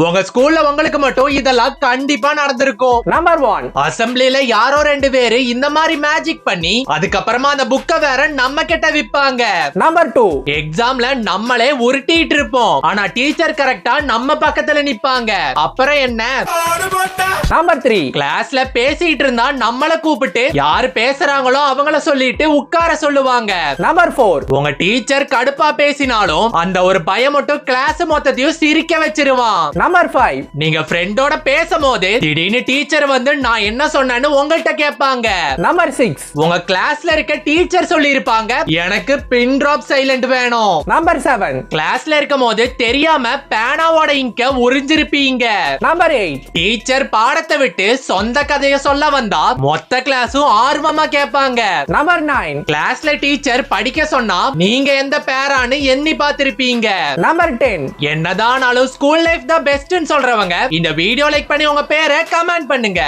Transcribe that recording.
உங்க ஸ்கூல்ல உங்களுக்கு மட்டும் இதெல்லாம் கண்டிப்பா நடந்திருக்கும். நம்பர் 1, அசம்பிளில யாரோ 2 பேரு இந்த மாதிரி மேஜிக் பண்ணி அதுக்கப்புறமா அந்த புக்க வேற நம்ம கிட்ட விப்பாங்க. நம்பர் 2, எக்ஸாம்ல நம்மளே உருட்டிட்டு இருப்போம், ஆனா டீச்சர் கரெக்டா நம்ம பக்கத்துல நிப்பாங்க. அப்புறம் என்ன? நம்பர் 3, கிளாஸ்ல பேசிட்டு இருந்தா நம்மள கூப்பிட்டு யாரு பேசுறாங்களோ அவங்கள சொல்லிட்டு உட்கார சொல்லுவாங்க. நம்பர் 4, உங்க டீச்சர் கடுப்பா பேசினாலும் அந்த ஒரு பையன் மட்டும் கிளாஸ் மொத்தத்தையும் சிரிக்க வச்சிருவான். நம்பர் 5, நீங்க ஃப்ரெண்டோட பேசும்போது திடீர்னு டீச்சர் வந்து நான் என்ன சொன்னேன்னு உங்கள்கிட்ட கேட்பாங்க. நம்பர் 6, உங்க கிளாஸ்ல இருக்க டீச்சர் சொல்லி இருப்பாங்க எனக்கு பின் டிராப் சைலண்ட் வேணும். நம்பர் 7, கிளாஸ்ல இருக்கும் போது தெரியாம பேனாவோட இங்க உறிஞ்சிருப்பீங்க. நம்பர் 8, டீச்சர் பாடத்தை விட்டு சொந்த கதைய சொல்ல வந்தா மொத்த கிளாஸும் ஆர்வமா கேட்பாங்க. நம்பர் 9, கிளாஸ்ல டீச்சர் படிக்க சொன்னா நீங்க எந்த பேரான்னு எண்ணி பார்த்திருப்பீங்க. நம்பர் 10, என்னதானாலும் ஸ்கூல் லைஃப் தான் பெஸ்ட்னு சொல்றவங்க இந்த வீடியோ லைக் பண்ணி உங்க பேரை கமெண்ட் பண்ணுங்க.